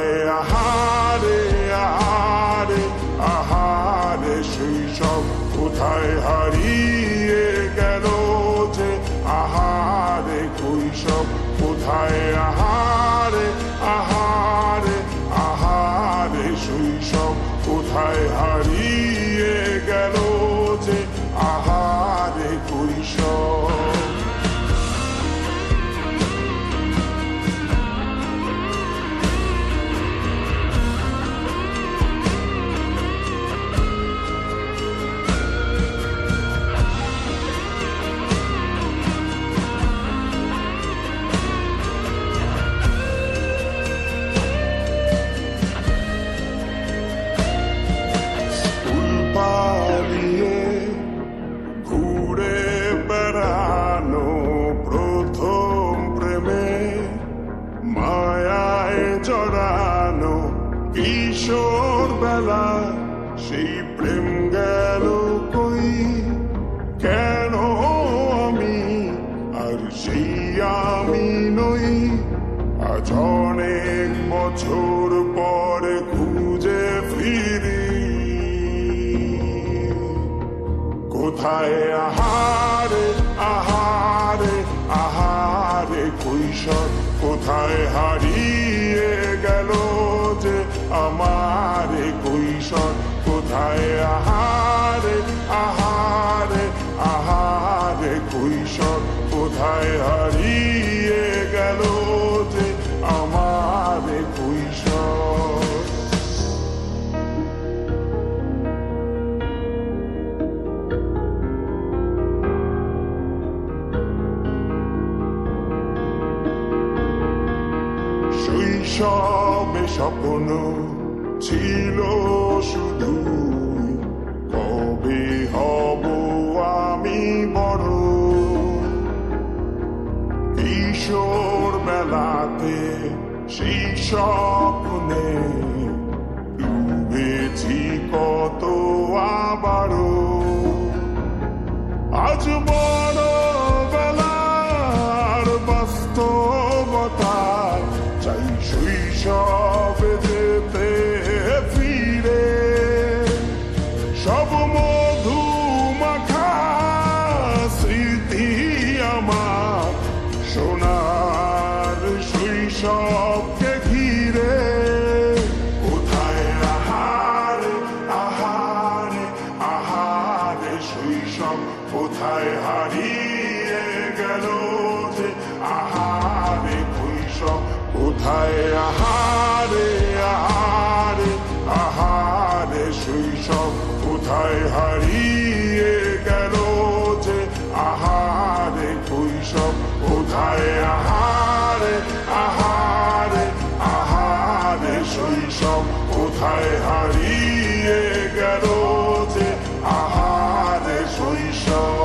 কোথায় আহারে আহারে আহারে শৈশব কোথায় হারিয়ে গেল যে আহারে কৈশব কোথায় আহারে আহারে আহারে শৈশব কোথায় হারিয়ে গেল যে আহারে কৈশব। জড়ানো কিশোর বেলা সেই প্রেম গেল কই কেন আমি আর সেই আমি নই আজ অনেক বছর পরে খুঁজে ফিরি কোথায় আহারে আহারে আহারে কৈশোর কোথায় হারিয়ে গেল যে আমার কৈশোর কোথায় আহারে আহারে আহারে কৈশোর কোথায় হারিয়ে গেল যে আমার কৈশোর। শৈশবে স্বপ্ন ছিল শুধু কবে হব আমি বড় কিশোর বেলাতে সেই স্বপ্নে ডুবেছি কত আবারও আজ বড় বেলার বাস্তবতায় চাই শৈশবে যেতে ফিরে সব মধু মাখা স্মৃতি আমার সোনার শৈশবকে ঘিরে কোথায় আহারে আহারে আহারে শৈশব কোথায় হারিয়ে গেল যে আহারে কৈশোর কোথায় আহারে আহারে আহারে শৈশব কোথায় হারিয়ে গেল যে আহারে কৈশোর কোথায় আহারে আহারে আহারে শৈশব কোথায় হারিয়ে গেল যে আহারে শৈশব।